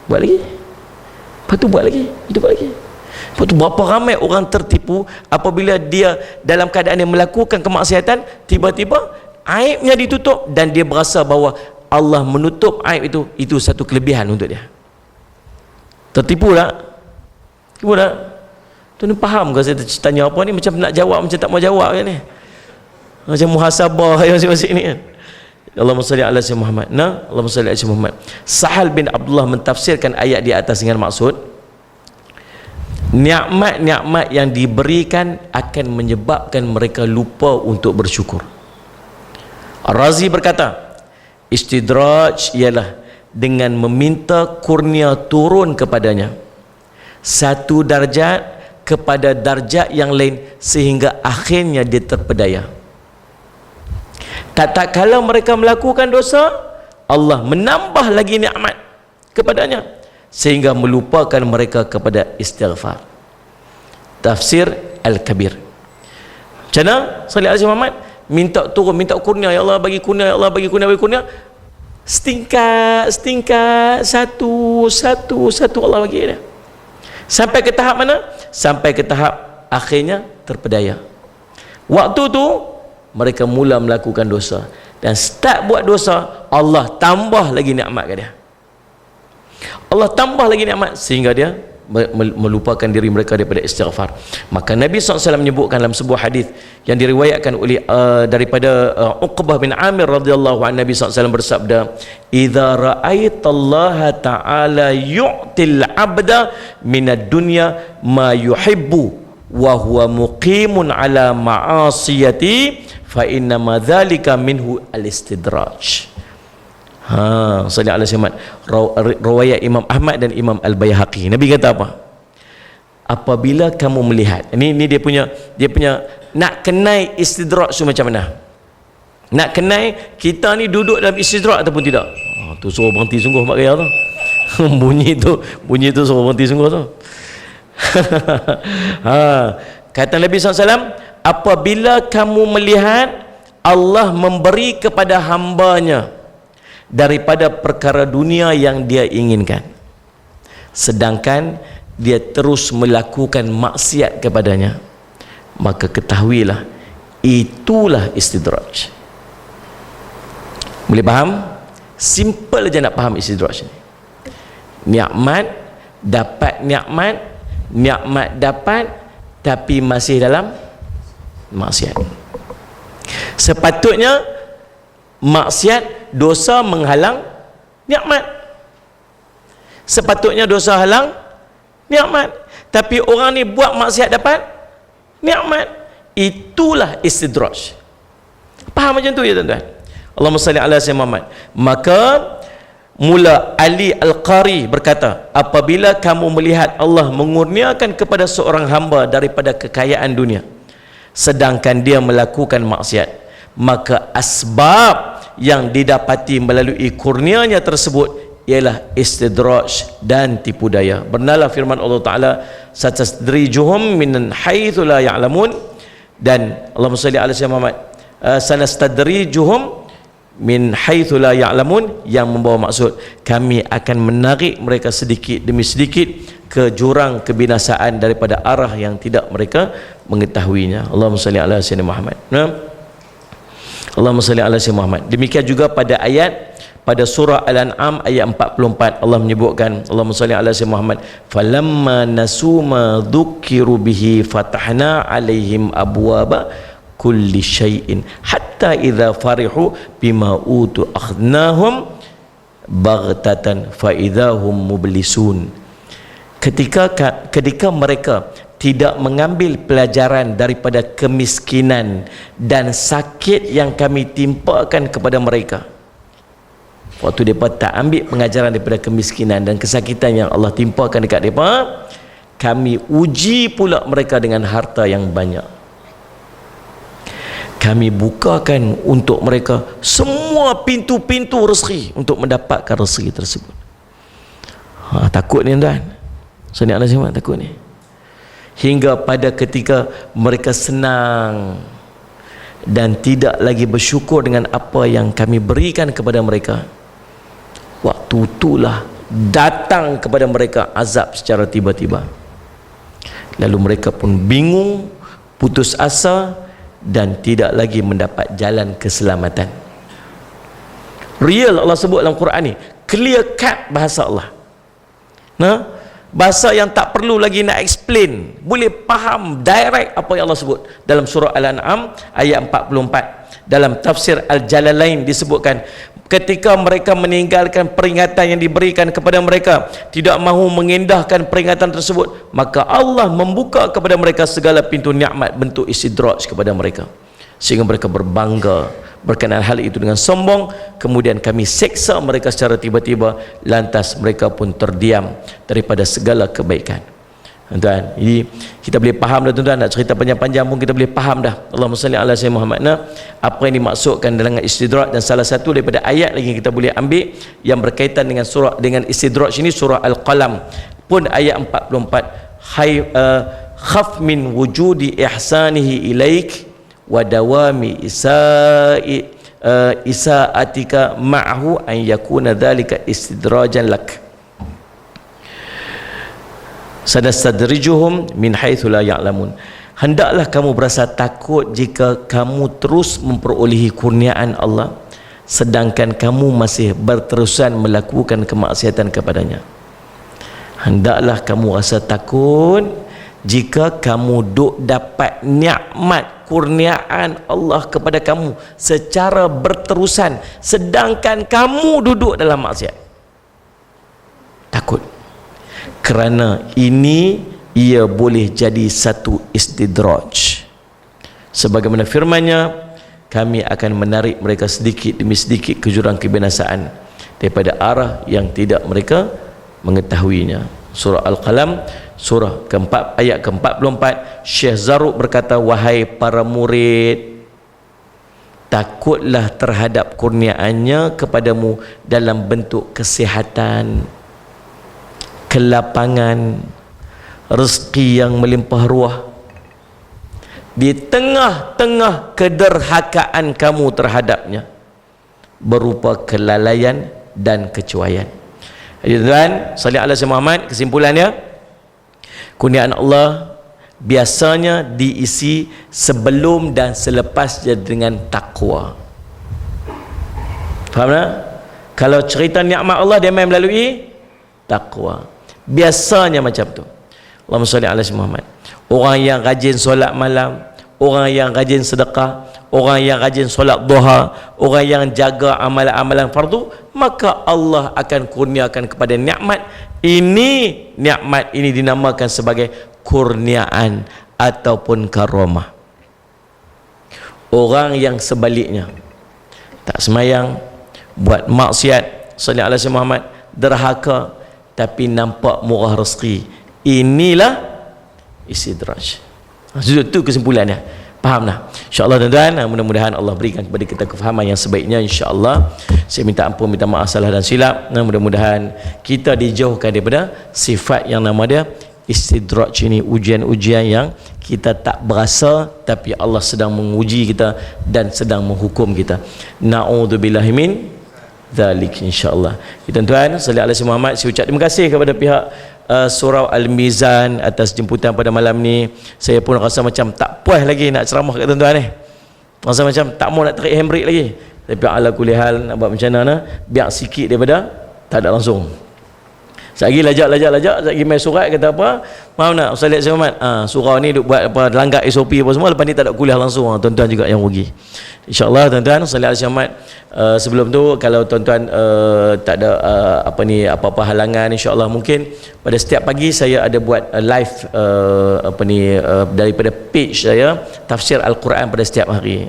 buat lagi, lepas tu buat lagi, itu buat lagi. Lepas tu berapa ramai orang tertipu apabila dia dalam keadaan dia melakukan kemaksiatan, tiba-tiba aibnya ditutup dan dia berasa bahawa Allah menutup aib itu satu kelebihan untuk dia. Tertipu tak? Tipu tak? Tu ni faham ke saya tanya apa ni, macam nak jawab macam tak mau jawab kan ni, macam muhasabah yang masing-masing ni kan. Allahumma salli ala sayyidina Muhammad. Allahumma salli ala sayyidina Muhammad. Sahal bin Abdullah mentafsirkan ayat di atas dengan maksud, nikmat-nikmat yang diberikan akan menyebabkan mereka lupa untuk bersyukur. Ar-Razi berkata, istidraj ialah dengan meminta kurnia turun kepadanya satu darjat kepada darjat yang lain sehingga akhirnya dia terpedaya. Tak kala mereka melakukan dosa, Allah menambah lagi nikmat kepadanya sehingga melupakan mereka kepada istighfar. Tafsir Al-Kabir. Macam mana? Sallallahu alaihi Muhammad minta turun, minta kurnia, ya Allah bagi kurnia, ya Allah bagi kurnia, bagi kurnia. Setingkat satu Allah bagi dia. Sampai ke tahap mana? Sampai ke tahap akhirnya terpedaya. Waktu tu mereka mula melakukan dosa, dan start buat dosa, Allah tambah lagi nikmat ke dia. Allah tambah lagi nikmat sehingga dia melupakan diri mereka daripada istighfar. Maka Nabi SAW menyebutkan dalam sebuah hadis yang diriwayatkan oleh daripada Uqbah bin Amir radhiyallahu anhu, Nabi SAW bersabda, "Idza ra'aitallaha ta'ala yu'til 'abda minad dunya ma yuhibbu wa huwa muqimun ala ma'asiyati fa inna ma dzalika minhu al-istidraj." Sallallahu alaihi wasallam, riwayat Imam Ahmad dan Imam Al-Baihaqi. Nabi kata apa? Apabila kamu melihat, ini dia punya nak kenai istidraj tu macam mana? Nak kenai kita ni duduk dalam istidraj ataupun tidak? Tu suruh berhenti sungguh mak gaya tu. bunyi tu suruh berhenti sungguh tu. Kata Nabi SAW, apabila kamu melihat Allah memberi kepada hambanya daripada perkara dunia yang dia inginkan, sedangkan dia terus melakukan maksiat kepadanya, maka ketahuilah itulah istidraj. Boleh faham? Simple je nak faham istidraj ni. Nikmat dapat tapi masih dalam maksiat. Sepatutnya maksiat, dosa menghalang nikmat. Sepatutnya dosa halang nikmat, tapi orang ni buat maksiat dapat nikmat. Itulah istidraj. Faham macam tu ya tuan-tuan? Allahumma salli ala sayyidina Muhammad. Maka mula Ali Al-Qari berkata, apabila kamu melihat Allah mengurniakan kepada seorang hamba daripada kekayaan dunia sedangkan dia melakukan maksiat, maka asbab yang didapati melalui kurnianya tersebut ialah istidraj dan tipu daya. Benalah firman Allah Ta'ala, satastadrijuhum min haitsu la ya'lamun, dan Allahumma salli ala sayyidina Muhammad, sanastadrijuhum min haitsu la ya'lamun, yang membawa maksud kami akan menarik mereka sedikit demi sedikit ke jurang kebinasaan daripada arah yang tidak mereka mengetahuinya. Allahumma salli ala sayyidina Muhammad. Allahumma salli ala sayyidina Muhammad. Demikian juga pada ayat pada surah Al-An'am ayat 44, Allah menyebutkan, Allahumma salli ala sayyidina Muhammad, falamma nasuma dzukiru bihi fatahna alaihim abwaba kulli syai'in hatta idza farihu bima utu akhnahum baghtatan fa idahum mublisun. Ketika mereka tidak mengambil pelajaran daripada kemiskinan dan sakit yang kami timpakan kepada mereka, waktu mereka tak ambil pengajaran daripada kemiskinan dan kesakitan yang Allah timpakan dekat mereka, kami uji pula mereka dengan harta yang banyak. Kami bukakan untuk mereka semua pintu-pintu rezeki untuk mendapatkan rezeki tersebut. Takut ni tuan. So ni Allah semua takut ni. Hingga pada ketika mereka senang dan tidak lagi bersyukur dengan apa yang kami berikan kepada mereka, waktu itulah datang kepada mereka azab secara tiba-tiba. Lalu mereka pun bingung, putus asa dan tidak lagi mendapat jalan keselamatan. Real Allah sebut dalam Quran ni, clear cut bahasa Allah. Bahasa yang tak perlu lagi nak explain, boleh faham direct apa yang Allah sebut dalam surah Al-An'am ayat 44. Dalam tafsir Al-Jalalain disebutkan, ketika mereka meninggalkan peringatan yang diberikan kepada mereka, tidak mahu mengindahkan peringatan tersebut, maka Allah membuka kepada mereka segala pintu nikmat bentuk istidraj kepada mereka, sehingga mereka berbangga berkenaan hal itu dengan sombong. Kemudian kami seksa mereka secara tiba-tiba, lantas mereka pun terdiam daripada segala kebaikan. Tuan, jadi kita boleh faham dah tuan-tuan, nak cerita panjang-panjang pun kita boleh faham dah. Allahumma salli ala sayyidina Muhammad. Apa yang dimaksudkan dengan istidraj, dan salah satu daripada ayat lagi kita boleh ambil yang berkaitan dengan surah, dengan istidraj ini, surah Al-Qalam pun ayat 44. Khaf min wujudi ihsanihi ilaik wa dawami isaatika ma'ahu an yakuna dhalika istidrajan lak. Sanastadrijuhum min haitsu la ya'lamun. Hendaklah kamu berasa takut jika kamu terus memperolehi kurniaan Allah sedangkan kamu masih berterusan melakukan kemaksiatan kepadanya. Hendaklah kamu rasa takut jika kamu duk dapat nikmat kurniaan Allah kepada kamu secara berterusan sedangkan kamu duduk dalam maksiat. Takut, kerana ini ia boleh jadi satu istidraj. Sebagaimana firman-Nya, kami akan menarik mereka sedikit demi sedikit ke jurang kebinasaan daripada arah yang tidak mereka mengetahuinya. Surah Al-Qalam surah keempat ayat ke-44. Syekh Zarruq berkata, wahai para murid, takutlah terhadap kurniaannya kepadamu dalam bentuk kesihatan, kelapangan, rezeki yang melimpah ruah, di tengah-tengah kederhakaan kamu terhadapnya berupa kelalaian dan kecuaian. Jadi tuan, salih ala sayyidina Muhammad, kesimpulannya, kurniaan Allah biasanya diisi sebelum dan selepasnya dengan takwa. Faham tak? Kalau cerita nikmat Allah dia main melalui takwa. Biasanya macam tu. Allahumma salli ala sayyidina Muhammad. Orang yang rajin solat malam, orang yang rajin sedekah, orang yang rajin solat duha, orang yang jaga amalan-amalan fardu, maka Allah akan kurniakan kepada nikmat ini. Nikmat ini dinamakan sebagai kurniaan ataupun karamah. Orang yang sebaliknya, tak semayang, buat maksiat, salli ala sayyidina Muhammad, derhaka tapi nampak murah rezeki, inilah istidraj. Itu kesimpulannya. Faham dah? InsyaAllah tuan-tuan, mudah-mudahan Allah berikan kepada kita kefahaman yang sebaiknya, insyaAllah. Saya minta ampun, minta maaf salah dan silap. Mudah-mudahan kita dijauhkan daripada sifat yang nama dia istidraj ini, ujian-ujian yang kita tak berasa tapi Allah sedang menguji kita dan sedang menghukum kita. Na'udzubillahi min dzalik, insya-Allah. Tuan-tuan, sallallahu alaihi Muhammad, saya ucap terima kasih kepada pihak Surau Al-Mizan atas jemputan pada malam ni. Saya pun rasa macam tak puas lagi nak ceramah kat tuan-tuan ni. Rasa macam tak mau nak tarik handbrake lagi. Tapi ala kulli hal, nak buat macam mana biar sikit daripada tak ada langsung. Sekali lajak, sekali main surat kata apa? Maaf nak Ustaz Liat Muhammad, surau ni duk buat apa, langgar SOP apa semua, lepas ni tak ada kuliah langsung. Tuan-tuan juga yang rugi. InsyaAllah tuan-tuan, Ustaz Liat Muhammad, sebelum tu kalau tuan-tuan tak ada apa-apa halangan, insyaAllah mungkin pada setiap pagi saya ada buat live daripada page saya, tafsir Al-Quran pada setiap hari.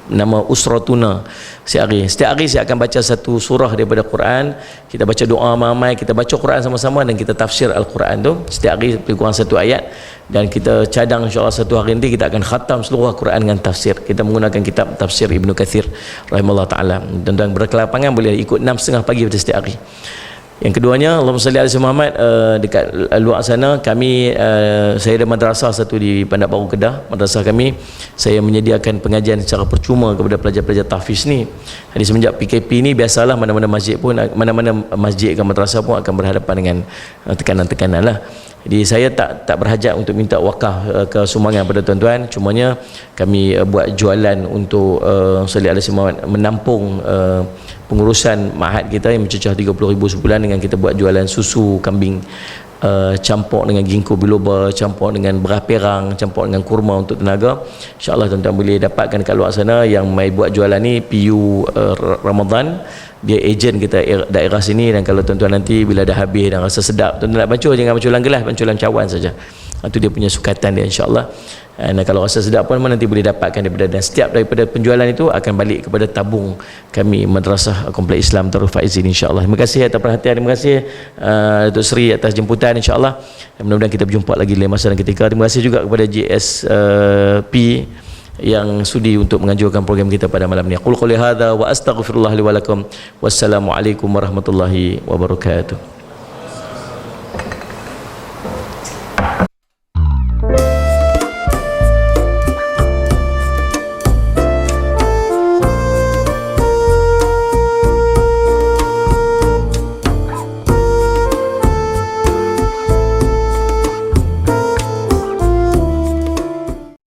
Nama Usratuna. Setiap hari saya akan baca satu surah daripada Quran, kita baca doa ramai, kita baca Quran sama-sama dan kita tafsir Al-Quran tu setiap hari lebih kurang satu ayat, dan kita cadang insyaAllah satu hari nanti kita akan khatam seluruh Quran dengan tafsir. Kita menggunakan kitab tafsir Ibnu Kathir rahimahullah ta'ala. Tuan-tuan berkelapangan boleh ikut 6.30 pagi pada setiap hari. Yang keduanya, Allahumma salli ala Muhammad, dekat luar sana kami, saya ada madrasah satu di Bandar Baru Kedah. Madrasah kami, saya menyediakan pengajian secara percuma kepada pelajar-pelajar tahfiz ni. Jadi semenjak PKP ni, biasalah mana-mana masjid ke madrasah pun akan berhadapan dengan tekanan-tekanan lah. Jadi saya tak berhajat untuk minta wakaf ke sumbangan pada tuan-tuan. Cumanya kami buat jualan untuk salli ala Muhammad, menampung pengurusan ma'had kita yang mencecah 30,000 sebulan, dengan kita buat jualan susu kambing campur dengan ginkgo biloba, campur dengan beras perang, campur dengan kurma untuk tenaga. InsyaAllah tuan-tuan boleh dapatkan kat luar sana yang mai buat jualan ni, PU Ramadan, dia ejen kita daerah sini. Dan kalau tuan-tuan nanti bila dah habis dan rasa sedap, tuan-tuan nak bancur, jangan bancur dalam gelas, bancur dalam cawan saja. Itu dia punya sukatan dia, insyaAllah. Dan kalau rasa sedap pun nanti boleh dapatkan daripada, dan setiap daripada penjualan itu akan balik kepada tabung kami Madrasah Kompleks Islam Darul Faizin, insyaAllah. Terima kasih atas perhatian, terima kasih Datuk Seri atas jemputan, insyaAllah. Mudah-mudahan kita berjumpa lagi lain masa dan ketika. Terima kasih juga kepada GSP yang sudi untuk menganjurkan program kita pada malam ni. Qul qouli hadza wa astaghfirullah li wa lakum. Wassalamualaikum warahmatullahi wabarakatuh.